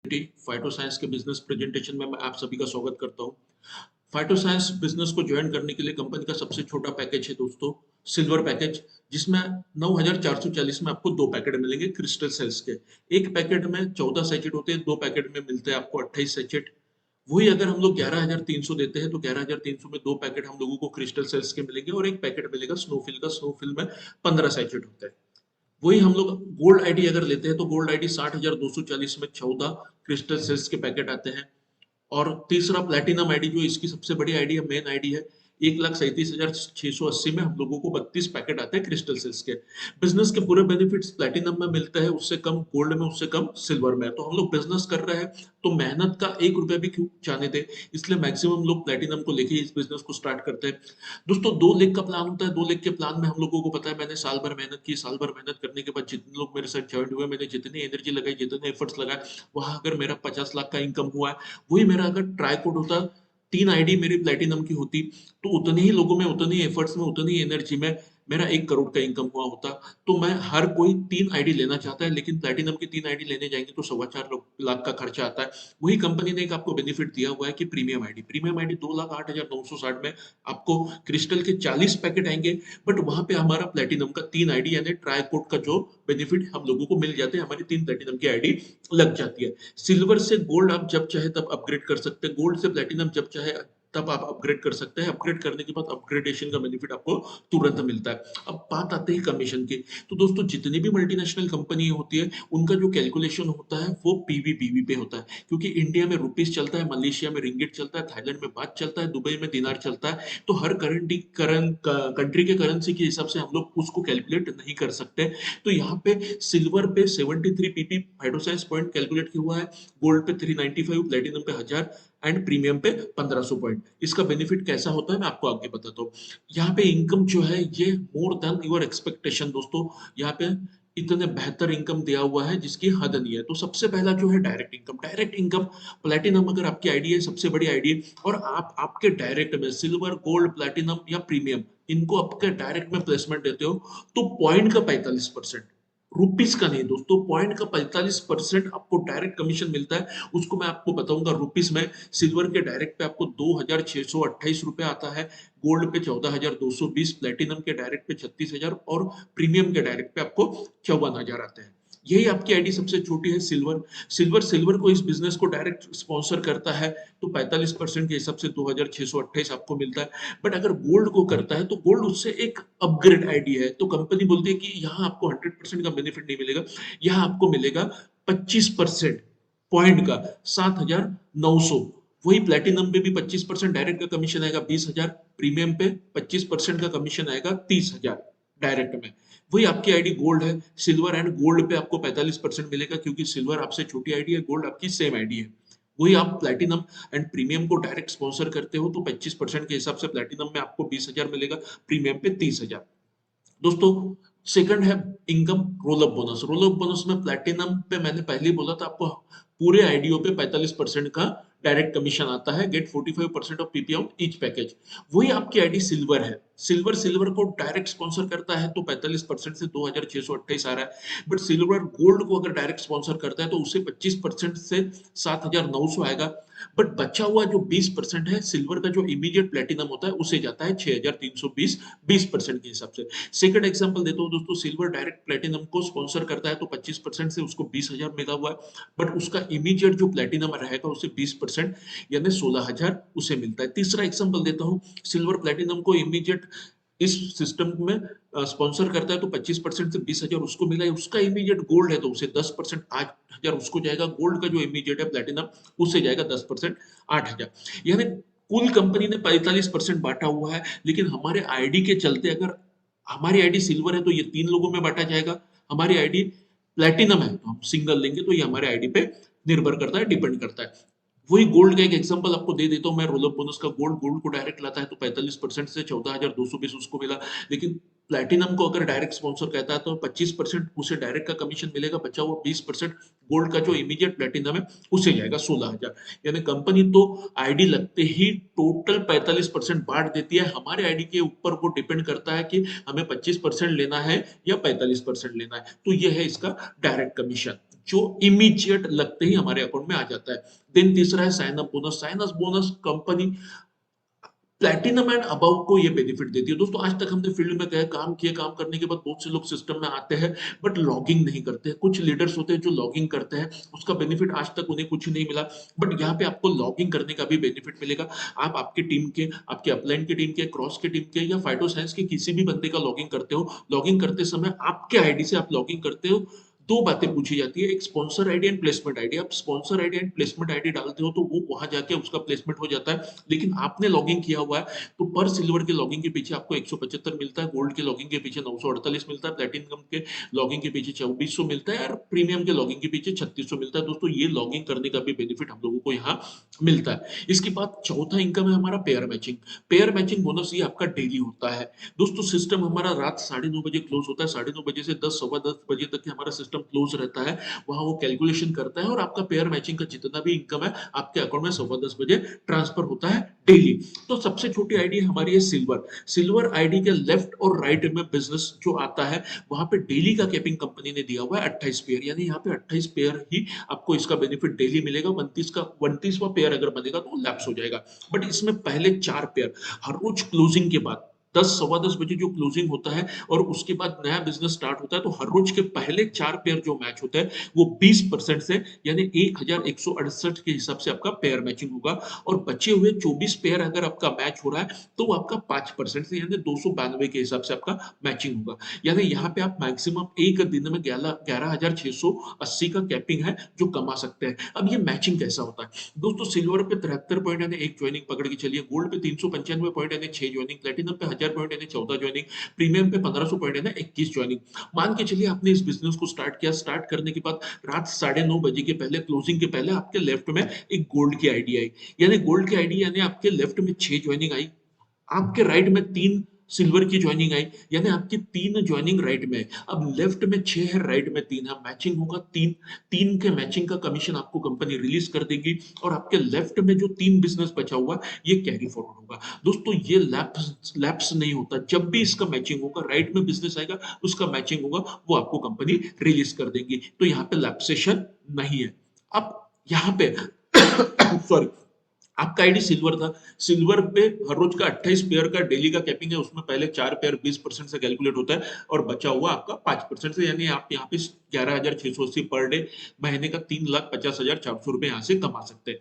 फाइटोसाइंस के business presentation में मैं आप सभी का स्वागत करता हूं। फाइटोसाइंस बिजनेस को ज्वाइन करने के लिए कंपनी का सबसे छोटा पैकेज है दोस्तों, सिल्वर पैकेज, जिसमें 9,440 में आपको 2 पैकेट मिलेंगे क्रिस्टल सेल्स के। एक पैकेट में 14 सैचेट होते हैं, 2 पैकेट में मिलते हैं आपको 28 सैचेट। वही अगर हम लोग 11,300 देते हैं तो 11,300 में 2 पैकेट हम लोगों को क्रिस्टल सेल्स के मिलेंगे और एक पैकेट मिलेगा स्नोफिल का। स्नोफिल में 15 सैचेट होते हैं। वही हम लोग गोल्ड आईडी अगर लेते हैं तो गोल्ड आईडी 60,240 में 14 क्रिस्टल सेल्स के पैकेट आते हैं। और तीसरा प्लेटिनम आईडी जो इसकी सबसे बड़ी आईडी है, मेन आईडी है, 1,37,680 में हम लोगों को 32 पैकेट आते हैं क्रिस्टल सेल्स के। बिजनेस के पूरे बेनिफिट्स प्लेटिनम में मिलते हैं, उससे कम गोल्ड में, उससे कम सिल्वर में। तो हम लोग बिजनेस कर रहे हैं तो मेहनत का 1 रुपया भी क्यों जाने दे, इसलिए मैक्सिमम लोग प्लेटिनम को लेके इस बिजनेस को स्टार्ट करते हैं। दोस्तों 2 लाख का प्लान होता है। 2 लाख के प्लान में हम लोगों को पता है, मैंने साल भर मेहनत की। साल भर मेहनत करने के बाद जितने लोग मेरे साथ ज्वाइन हुए, मैंने जितनी एनर्जी लगाई, जितने एफर्ट्स लगाए, वहां अगर मेरा 50 लाख का इनकम हुआ है, वही मेरा अगर ट्राई कोड होता, 3 आईडी मेरी प्लेटिनम की होती, तो उतने ही लोगों में, उतनी एफर्ट्स में, उतनी एनर्जी में मेरा 1 करोड़ का इनकम हुआ होता। तो मैं, हर कोई 3 आईडी लेना चाहता है, लेकिन प्लेटिनम की 3 आईडी लेने जाएंगे तो 4.25 लाख का खर्चा आता है। वही कंपनी ने एक आपको बेनिफिट दिया हुआ है कि प्रीमियम आईडी 2,08,960 में आपको क्रिस्टल के 40 पैकेट आएंगे। बट वहां पे हमारा प्लेटिनम का 3 आईडी यानी ट्राई कोड का जो बेनिफिट हम लोगों को मिल जाते हैं, हमारी 3 प्लेटिनम की आईडी लग जाती है। सिल्वर से गोल्ड आप जब चाहे तब अपग्रेड कर सकते हैं, गोल्ड से प्लेटिनम जब चाहे तब आप अपग्रेड कर सकते हैं। अपग्रेड करने के बाद अपग्रेडेशन का बेनिफिट आपको तुरंत मिलता है। अब बात आती है कमीशन की। तो दोस्तों जितनी भी मल्टीनेशनल कंपनी होती है, उनका जो कैलकुलेशन होता है वो पीवी बीवी पे होता है, क्योंकि इंडिया में रुपीस चलता है, मलेशिया में रिंगिट चलता है, थाईलैंड में बात चलता है, दुबई में दिनार चलता है। तो हर कंट्री के करेंसी के हिसाब से हम लोग उसको कैलकुलेट नहीं कर सकते। तो यहाँ पे सिल्वर पे 73 पीपी फाइटोसाइंस पॉइंट कैलकुलेट किया हुआ है, गोल्ड पे 395, प्लेटिनम पे 1000 एंड प्रीमियम पे 1500 पॉइंट। इसका बेनिफिट कैसा होता है मैं आपको आगे बताता हूँ। यहाँ पे इनकम जो है ये मोर देन योर एक्सपेक्टेशन दोस्तों। यहाँ पे इतने बेहतर इनकम दिया हुआ है जिसकी हद नहीं है। तो सबसे पहला जो है direct income. Direct income, platinum अगर आपकी आईडी है, सबसे बड़ी आईडी है, और आप आपके डायरेक्ट में सिल्वर, गोल्ड, प्लेटिनम या प्रीमियम, इनको आपके डायरेक्ट में प्लेसमेंट देते हो, तो पॉइंट का 45%, रुपीस का नहीं दोस्तों, पॉइंट का 45% आपको डायरेक्ट कमीशन मिलता है। उसको मैं आपको बताऊंगा रुपीस में। सिल्वर के डायरेक्ट पे आपको 2,628 रुपए आता है, गोल्ड पे 14,220, प्लेटिनम के डायरेक्ट पे 36,000 और प्रीमियम के डायरेक्ट पे आपको 54,000 आते हैं। यही आपकी आईडी सबसे छोटी है, सिल्वर। सिल्वर को इस बिजनेस को डायरेक्ट स्पॉन्सर करता है, तो 45% के हिसाब से 2,628 आपको मिलता है। बट अगर गोल्ड को करता है तो गोल्ड उससे एक अपग्रेड आईडी है, तो कंपनी बोलती है कि यहाँ आपको 100% का बेनिफिट नहीं मिलेगा, यहाँ आपको मिलेगा 25% पॉइंट का, 7,900। वही प्लेटिनम पे भी 25% डायरेक्ट का कमीशन आएगा, 20,000। प्रीमियम पे 25% का कमीशन आएगा, 30,000 डायरेक्ट में। वही आपकी आईडी गोल्ड है। सिल्वर एंड गोल्ड पे आपको 45% मिलेगा, क्योंकि सिल्वर आपसे छोटी आईडी है, गोल्ड आपकी सेम आईडी है। वही आप प्लेटिनम एंड प्रीमियम को डायरेक्ट स्पॉन्सर करते हो तो 25% के हिसाब से प्लेटिनम में आपको 20,000 मिलेगा, प्रीमियम पे 30,000। दोस्तों सेकंड है income, roll up bonus. Roll up bonus में प्लेटिनम पे मैंने पहले ही बोला था आपको, पूरे आईडियो पे 45% का डायरेक्ट कमीशन आता है, get 45% off PP on each package. वही आपकी आईडी सिल्वर है। सिल्वर को डायरेक्ट स्पॉन्सर करता है तो 45% से 2,628 आ रहा है। बट सिल्वर गोल्ड को अगर डायरेक्ट स्पॉन्सर करता है तो उसे 25% से 7,900 आएगा। बट बचा हुआ जो 20% है, सिल्वर का जो इमीडिएट प्लेटिनम होता है उसे जाता है 6,320, 20% के हिसाब से। सेकंड एग्जांपल देता हूं दोस्तों, सिल्वर डायरेक्ट प्लेटिनम को स्पॉन्सर करता है तो 25% से उसको 20,000 मिला हुआ है। बट उसका इमीडिएट जो प्लेटिनम रहेगा उसे 20% यानी 16,000 उसे मिलता है। तीसरा एग्जांपल देता हूं, सिल्वर प्लेटिनम को इमीडिएट इस सिस्टम में स्पॉन्सर करता है तो 25% से 20,000 उसको मिला है। उसका इमीडिएट गोल्ड है तो उसे 10%, 8,000 उसको जाएगा। गोल्ड का जो इमीडिएट है प्लेटिनम, उससे जाएगा 10%, 8,000। यानी कुल कंपनी ने 45% बांटा हुआ है। लेकिन हमारे आईडी के चलते, अगर हमारी आईडी सिल्वर है तो ये 3 लोगों में बांटा जाएगा, हमारी आईडी प्लेटिनम है तो हम सिंगल लेंगे, तो ये हमारे आईडी पे निर्भर करता है, डिपेंड करता है। वही गोल्ड का एक एग्जांपल आपको दे देता हूं मैं, रोल अप बोनस का। गोल्ड को डायरेक्ट लाता है तो 45% से 14,220 उसको मिला। लेकिन प्लैटिनम को अगर डायरेक्ट स्पॉन्सर कहता है तो 25% उसे डायरेक्ट का कमीशन मिलेगा, बचा हुआ 20% गोल्ड का जो इमीडिएट प्लैटिनम है उसे जाएगा 16,000। यानी कंपनी तो आईडी लगते ही टोटल 45% बांट देती है। हमारे आईडी के ऊपर वो डिपेंड करता है कि हमें 25% लेना है या 45% लेना है। तो ये है इसका डायरेक्ट कमीशन। जो इमीडिएट लगते ही हमारे अकाउंट में आ जाता है। देन तीसरा है sign up bonus. Sign up bonus company platinum and above को ये बेनिफिट देती है। दोस्तों आज तक हमने फील्ड में गए काम किए, काम करने के बाद बहुत से लोग सिस्टम में आते हैं बट लॉगिंग नहीं करते हैं। कुछ लीडर्स होते हैं जो लॉगिंग करते हैं, उसका बेनिफिट आज तक उन्हें कुछ नहीं मिला, बट यहाँ पे आपको लॉगिंग करने का भी बेनिफिट मिलेगा। आप आपकी टीम के, आपके अपलाइन की टीम के, क्रॉस की टीम के या फाइटो साइंस के किसी भी बंदे का लॉगिंग करते हो, लॉगिंग करते समय आपके आईडी से आप लॉगिंग करते हो, दो बातें पूछी जाती है, एक sponsor ID and placement ID. आप sponsor ID and placement ID डालते हो तो वो वहां जाके उसका प्लेसमेंट हो जाता है, लेकिन आपने लॉगिंग किया हुआ है तो पर सिल्वर के लॉगिंग के पीछे आपको 175 मिलता है, गोल्ड के लॉगिंग के पीछे 948 मिलता है, प्लैटिनम के लॉगिंग के पीछे 2400 मिलता है और प्रीमियम के लॉगिंग के पीछे 3600 मिलता है। दोस्तों ये लॉगिंग करने का भी बेनिफिट हम लोगों को यहाँ मिलता है। इसके बाद चौथा इनकम है हमारा pair matching. Pair matching bonus ये आपका डेली होता है। दोस्तों सिस्टम हमारा रात 9:30 बजे क्लोज होता है, 9:30 बजे से 10 सवा 10 बजे तक के हमारा सिस्टम क्लोज रहता है। वहां वो कैलकुलेशन करता है और आपका पेयर मैचिंग का जितना भी इनकम है आपके अकाउंट में 10:15 बजे ट्रांसफर होता है डेली। तो सबसे छोटी आईडी हमारी है सिल्वर। सिल्वर आईडी के लेफ्ट और राइट में बिजनेस जो आता है वहां पे डेली का कैपिंग कंपनी ने दिया हुआ है 28 पेयर, यानी यहाँ पे 28 पेयर ही आपको इसका बेनिफिट डेली मिलेगा। 29वां पेयर अगर बनेगा तो लैप्स हो जाएगा, बट इसमें पहले 4 पेयर हर रोज क्लोजिंग के बाद 10 सवा 10 बजे जो क्लोजिंग होता है और उसके बाद नया बिजनेस स्टार्ट होता है तो हर रोज के पहले 4 पेयर जो मैच होता है वो 20% से यानी 1168 के हिसाब से आपका पेयर मैचिंग होगा, और बचे हुए 24 पेयर अगर आपका मैच हो रहा है तो वो आपका 5% से यानी 292 के हिसाब से आपका मैचिंग होगा। यानी यहाँ पे आप मैक्सिमम एक दिन में 11,680 का कैपिंग है जो कमा सकते हैं। अब ये मैचिंग कैसा होता है दोस्तों, सिल्वर पे 73 पॉइंट यानी 1 ज्वाइनिंग पकड़ के चलिए, गोल्ड पे 395 पॉइंट यानी 6 ज्वाइनिंग, प्लेटिनम पे 1000 पॉइंट यानी 14 ज्वाइनिंग, प्रीमियम पे 1500 पॉइंट यानी 21 ज्वाइनिंग। मान के चलिए आपने इस बिजनेस को स्टार्ट किया, स्टार्ट करने के बाद रात 9:30 बजे के पहले, क्लोजिंग के पहले आपके लेफ्ट में एक गोल्ड की आईडी आई, यानी गोल्ड की आईडी यानी आपके लेफ्ट में 6 ज्वाइनिंग आई, आपके राइट में 3 सिल्वर की ज्वाइनिंग आई, यानी आपकी 3 ज्वाइनिंग राइट में। अब लेफ्ट में 6 है, राइट में 3 है, मैचिंग होगा 3। 3 के मैचिंग का कमीशन आपको कंपनी रिलीज कर देगी और आपके लेफ्ट में जो 3 बिजनेस बचा हुआ ये कैरी फॉरवर्ड होगा। दोस्तों ये लैप्स लैप्स नहीं होता, जब भी इसका मैचिंग होगा, राइट में बिजनेस आएगा उसका मैचिंग होगा, वो आपको कंपनी रिलीज कर देगी। तो यहाँ पे लैप्सेशन नहीं है। अब यहाँ पे सॉरी, आपका आईडी सिल्वर था, सिल्वर पे हर रोज का 28 पेयर का डेली का कैपिंग है, उसमें पहले 4 पेयर 20% से कैलकुलेट होता है और बचा हुआ आपका 5% से, यानी आप यहाँ पे 11,680 पर डे, महीने का 3,50,400 रुपए यहाँ से कमा सकते हैं।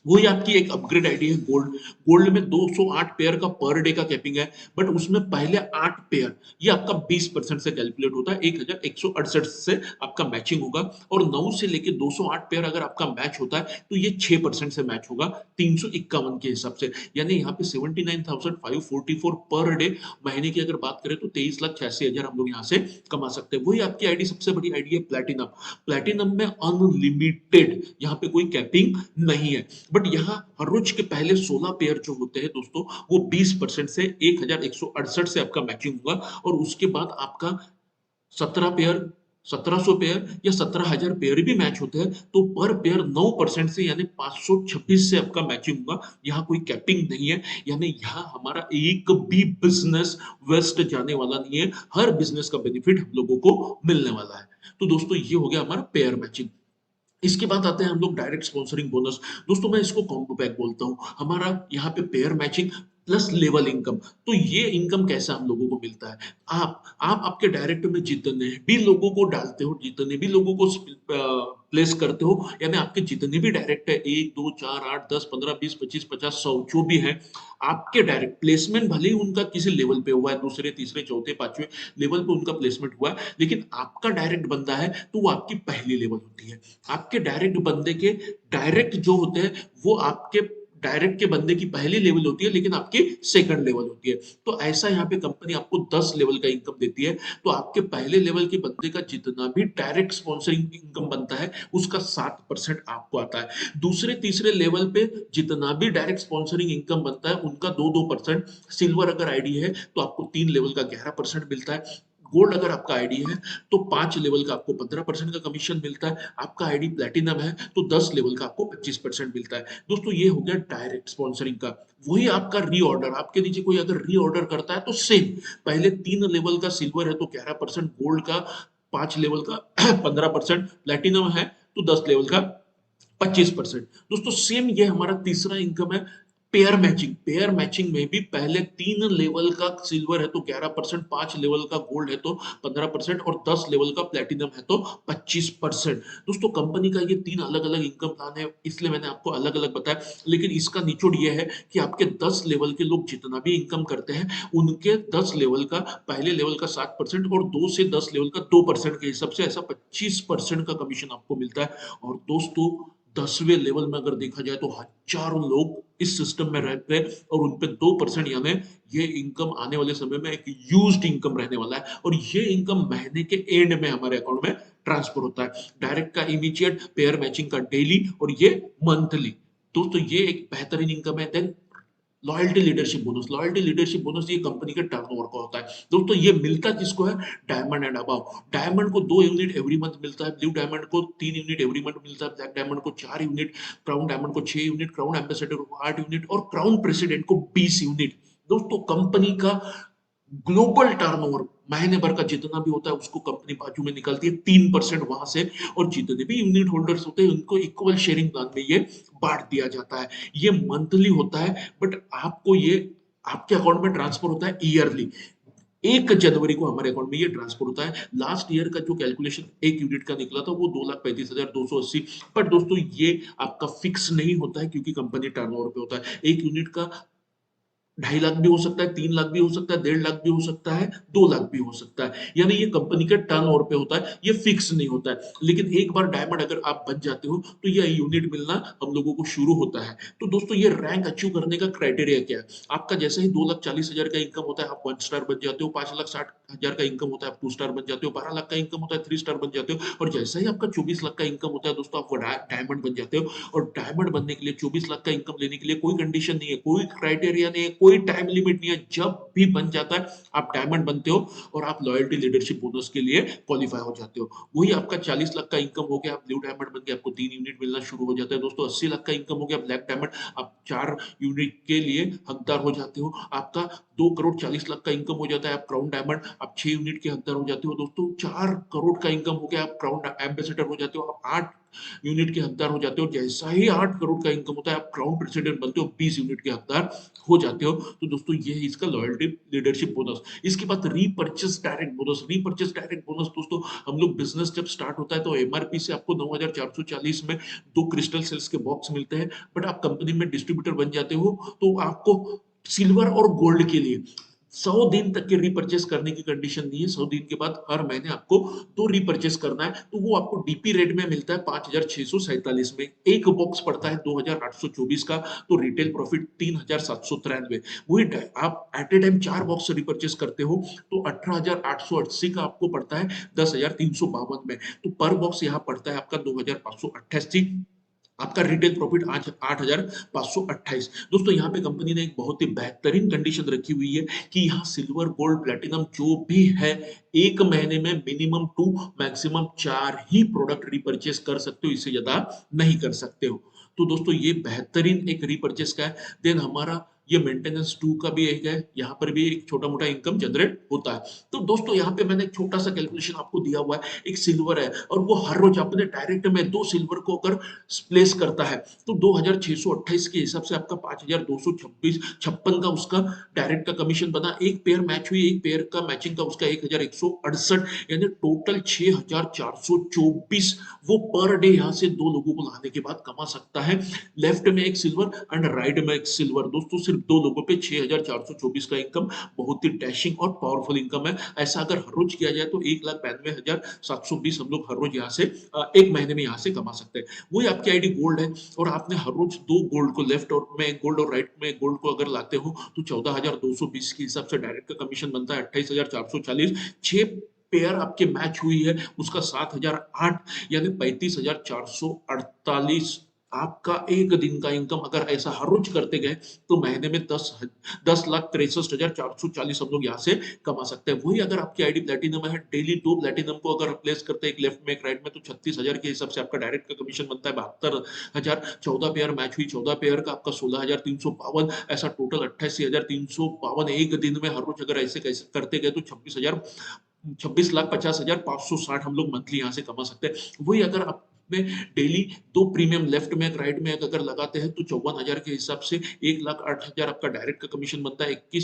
वही आपकी एक अपग्रेड आईडी है गोल्ड। गोल्ड में 208 पेयर का पर डे का कैपिंग है, बट उसमें पहले 8 पेयर ये आपका 20% से कैलकुलेट होता है, 1168 से आपका मैचिंग होगा, और 9 से लेके 208 पेयर अगर आपका मैच होता है तो ये 6% से मैच होगा 351 के हिसाब से, यानी यहाँ पे 79,544 पर डे। महीने की अगर बात करें तो 23,86,000 हम लोग यहाँ से कमा सकते हैं। वही आपकी आईडी सबसे बड़ी आईडी है प्लैटिनम। प्लैटिनम में अनलिमिटेड यहाँ पे कोई कैपिंग नहीं है, बट यहाँ हर रोज के पहले 16 पेयर जो होते हैं दोस्तों वो 20% से 1168 से आपका मैचिंग होगा, और उसके बाद आपका 17 पेयर, 1700 पेयर या 17,000 पेयर भी मैच होते हैं तो पर पेयर 9% से यानी 526 से आपका मैचिंग होगा। यहाँ कोई कैपिंग नहीं है, यानी यहाँ हमारा एक भी बिजनेस वेस्ट जाने वाला नहीं है, हर बिजनेस का बेनिफिट हम लोगों को मिलने वाला है। तो दोस्तों ये हो गया हमारा पेयर मैचिंग। इसके बाद आते हैं हम लोग डायरेक्ट स्पॉन्सरिंग बोनस। दोस्तों मैं इसको कॉम्बो पैक बोलता हूँ। हमारा यहाँ पे pair matching plus level income. तो ये इनकम कैसा हम लोगों को मिलता है, आप आपके डायरेक्ट में जितने भी लोगों को डालते हो, जितने भी लोगों को प्लेस करते हो, यानी आपके जितने भी डायरेक्ट है 1 2 4 8 10 15 20 25 50 100 जो भी है, आपके डायरेक्ट प्लेसमेंट भले ही उनका किसी लेवल पे हुआ है, दूसरे तीसरे चौथे पांचवें लेवल पे उनका प्लेसमेंट हुआ है, लेकिन आपका डायरेक्ट बंदा है तो वो आपकी पहली लेवल होती है। आपके डायरेक्ट बंदे के डायरेक्ट जो होते हैं वो आपके डायरेक्ट के बंदे की पहली लेवल होती है, लेकिन आपकी सेकंड लेवल होती है। तो ऐसा यहाँ पे कंपनी आपको 10 लेवल का इनकम देती है, तो आपके पहले लेवल के बंदे का जितना भी डायरेक्ट स्पॉन्सरिंग इनकम बनता है उसका 7% आपको आता है। दूसरे तीसरे लेवल पे जितना भी डायरेक्ट स्पॉन्सरिंग इनकम बनता है उनका 2-2%। सिल्वर अगर आईडी है तो आपको 3 लेवल का 11% मिलता है। गोल्ड अगर आपका आईडी है तो 5 लेवल का आपको 15% का कमीशन मिलता है। आपका आईडी प्लैटिनम है तो 10 लेवल का आपको 25% मिलता है। दोस्तों ये हो गया डायरेक्ट स्पॉन्सरिंग का। वही आपका रीऑर्डर, आपके नीचे कोई अगर रीऑर्डर करता है तो सेम, पहले 3 लेवल का सिल्वर है तो 11%, गोल्ड का 5 लेवल का 15%, प्लैटिनम है तो 10 लेवल का 25%। दोस्तों सेम ये हमारा तीसरा इनकम है पेयर मैचिंग में भी पहले 3 लेवल का सिल्वर है तो 11%, 5 लेवल का गोल्ड है तो 15% और 10 लेवल का प्लेटिनम है तो 25%। दोस्तों कंपनी का ये 3 अलग-अलग इनकम प्लान है, इसलिए मैंने आपको अलग-अलग बताया। लेकिन इसका निचोड़ ये है कि आपके 10 लेवल के लोग जितना भी इनकम करते हैं, उनके 10 लेवल का पहले लेवल का 7% और 2 से 10 लेवल का 2% के हिसाब से ऐसा 25% का कमीशन आपको मिलता है। और दोस्तों 10वें लेवल में अगर देखा जाए तो हजारों लोग इस सिस्टम में रहते हैं और उन पे 2% यानी ये इनकम आने वाले समय में एक यूज्ड इनकम रहने वाला है और ये इनकम महीने के एंड में हमारे अकाउंट में ट्रांसफर होता है। डायरेक्ट का इमीडिएट, पेयर मैचिंग का डेली और ये मंथली। दोस्तों ये एक बेहतरीन इनकम है। देन लॉयल्टी लीडरशिप बोनस ये कंपनी के टर्नओवर का होता है। दोस्तों ये मिलता किसको है? Diamond and above. डायमंड को 2 यूनिट एवरी मंथ मिलता है, ब्लू डायमंड को 3 यूनिट एवरी मंथ मिलता है, ब्लैक डायमंड को 4 यूनिट, क्राउन डायमंड को 6 यूनिट, क्राउन एम्बेसडर को 8 यूनिट और क्राउन प्रेसिडेंट को 20 यूनिट। दोस्तों कंपनी का ग्लोबल टर्नओवर महीने भर का जितना भी होता है उसको कंपनी बाजू में निकालती है 3% वहां से, और जितने भी यूनिट होल्डर्स होते हैं उनको इक्वल शेयरिंग प्लान में ये बांट दिया जाता है। ये मंथली होता है बट आपको ये आपके अकाउंट में ट्रांसफर होता है ईयरली। 1 जनवरी को हमारे अकाउंट में ये ट्रांसफर होता है। लास्ट ईयर का जो कैलकुलेशन 1 यूनिट का निकला था वो 2,35,280। पर दोस्तों ये आपका फिक्स नहीं होता है क्योंकि कंपनी टर्नओवर पे होता है। 1 यूनिट का 2.5 लाख भी हो सकता है, 3 लाख भी हो सकता है, 1.5 लाख भी हो सकता है, 2 लाख भी हो सकता है। यानी ये कंपनी के टर्नओवर पे होता है, ये फिक्स नहीं होता है। लेकिन एक बार डायमंड अगर आप बन जाते हो तो ये यूनिट मिलना हम लोगों को शुरू होता है। तो दोस्तों ये रैंक अचीव करने का क्राइटेरिया क्या है? आपका जैसे ही 2,40,000 का इनकम होता है आप 1 स्टार बन जाते हो, 5,60,000 का इनकम होता है आप 2 स्टार बन जाते हो, 12 लाख का इनकम होता है 3 स्टार बन जाते हो और जैसे ही आपका 24 लाख का इनकम होता है दोस्तों आप डायमंड बन जाते हो। और डायमंड बनने के लिए 24 लाख का इनकम लेने के लिए कोई कंडीशन नहीं है, कोई क्राइटेरिया नहीं है, कोई टाइम लिमिट नहीं है। जब भी बन जाता है आप डायमंड बनते हो और आप लॉयल्टी लीडरशिप बोनस के लिए क्वालिफाई हो जाते हो। वही आपका 40 लाख का इनकम हो गया, आप ब्लू डायमंड बन के आपको 3 यूनिट मिलना शुरू हो जाता है। दोस्तों 80 लाख का इनकम हो गया ब्लैक डायमंड, आप 4 यूनिट के लिए हकदार हो जाते हो। आपका 2 करोड़ 40 लाख का इनकम हो जाता है, आप क्राउन डायमंड, आप 6 यूनिट के हकदार हो जाते हो। दोस्तों 4 करोड़ का इनकम हो गया, आप क्राउन एम्बेसडर हो जाते हो, आप 8 यूनिट के हकदार हो जाते हो। जैसा ही 8 करोड़ का इनकम होता है आप क्राउन प्रेसिडेंट बनते हो, 20 यूनिट के हकदार हो जाते हो। तो दोस्तों ये है इसका लॉयल्टी लीडरशिप बोनस। इसके बाद repurchase direct bonus. Repurchase direct bonus दोस्तों हम लोग बिजनेस जब स्टार्ट होता है तो एमआरपी से आपको 9,440 में 2 क्रिस्टल सेल्स के बॉक्स मिलते हैं। बट आप कंपनी में डिस्ट्रीब्यूटर बन जाते हो तो आपको सिल्वर और गोल्ड के लिए 100 दिन तक के रीपर्चेस करने की कंडीशन नहीं है। 100 दिन के बाद हर महीने आपको 2 रीपर्चेस करना है तो वो आपको डीपी रेट में मिलता है 5,647 में। एक बॉक्स पड़ता है 2,824 का, तो रिटेल प्रॉफिट 3,793। वही आप at a time 4 box repurchase करते हो तो 18,880 का आपको पड़ता है 10,352 में। तो पर बॉक्स यहाँ पड़ता है आपका 2,588। आपका रिटेल प्रॉफिट आज 8,528। दोस्तों यहाँ पे कंपनी ने एक बहुत ही बेहतरीन कंडीशन रखी हुई है कि यहाँ सिल्वर गोल्ड प्लेटिनम जो भी है एक महीने में मिनिमम 2 मैक्सिमम 4 ही प्रोडक्ट रिपर्चेस कर सकते हो, इससे ज्यादा नहीं कर सकते हो। तो दोस्तों ये बेहतरीन एक रिपर्चेस का है। देन हमारा ये मेंटेनेंस 2 का भी एक है, यहाँ पर भी एक छोटा मोटा इनकम जनरेट होता है। तो दोस्तों यहाँ पे मैंने एक छोटा सा कैलकुलेशन आपको दिया हुआ है। एक सिल्वर है और वो हर रोज अपने डायरेक्ट में 2 सिल्वर को अगर प्लेस करता है तो 2,628 के हिसाब से आपका 5,226 56 का उसका डायरेक्ट का कमीशन बना। एक पेयर मैच हुई, एक पेयर का मैचिंग का उसका 1,168, यानी टोटल 6,424 वो पर डे यहाँ से 2 लोगों को लाने के बाद कमा सकता है। लेफ्ट में एक सिल्वर एंड राइट में एक सिल्वर। दोस्तों सिर्फ 2 लोगों पे 6,424 का इनकम बहुत ही डैशिंग और पावरफुल इनकम है। ऐसा अगर हर रोज किया जाए तो 1,92,720 हम लोग हर रोज यहाँ से एक महीने में यहाँ से कमा सकते हैं। वही आपकी आईडी गोल्ड है और आपने हर रोज 2 गोल्ड को लेफ्ट और में गोल्ड और राइट में गोल्ड को अगर लाते हो तो 14,220 के हिसाब से डायरेक्ट का कमीशन बनता है 28,440। 6 पेयर आपके मैच हुई है उसका 7,008 यानी 35,448। आपका एक दिन का इनकम अगर ऐसा हर रोज करते गए तो महीने में 10,63,440 हम लोग यहाँ से कमा सकते हैं। वही अगर आपकी आईडी प्लेटिनम है, डेली 2 प्लेटिनम को अगर रिप्लेस करते हैं एक लेफ्ट में एक राइट में तो 36,000 के हिसाब से आपका डायरेक्ट का कमीशन बनता है 72,000। 14 पेयर मैच हुई, 14 पेयर का आपका 16,352, ऐसा टोटल 88,352 एक दिन में हर रोज अगर ऐसे कैसे करते गए तो 26,000 26,50,560 हम लोग मंथली यहाँ से कमा सकते हैं। वही अगर आप में डेली 2 प्रीमियम लेफ्ट में, एक राइट में अगर लगाते हैं तो 54,000 के हिसाब से 1,08,000 आपका डायरेक्ट का कमीशन बनता है। 21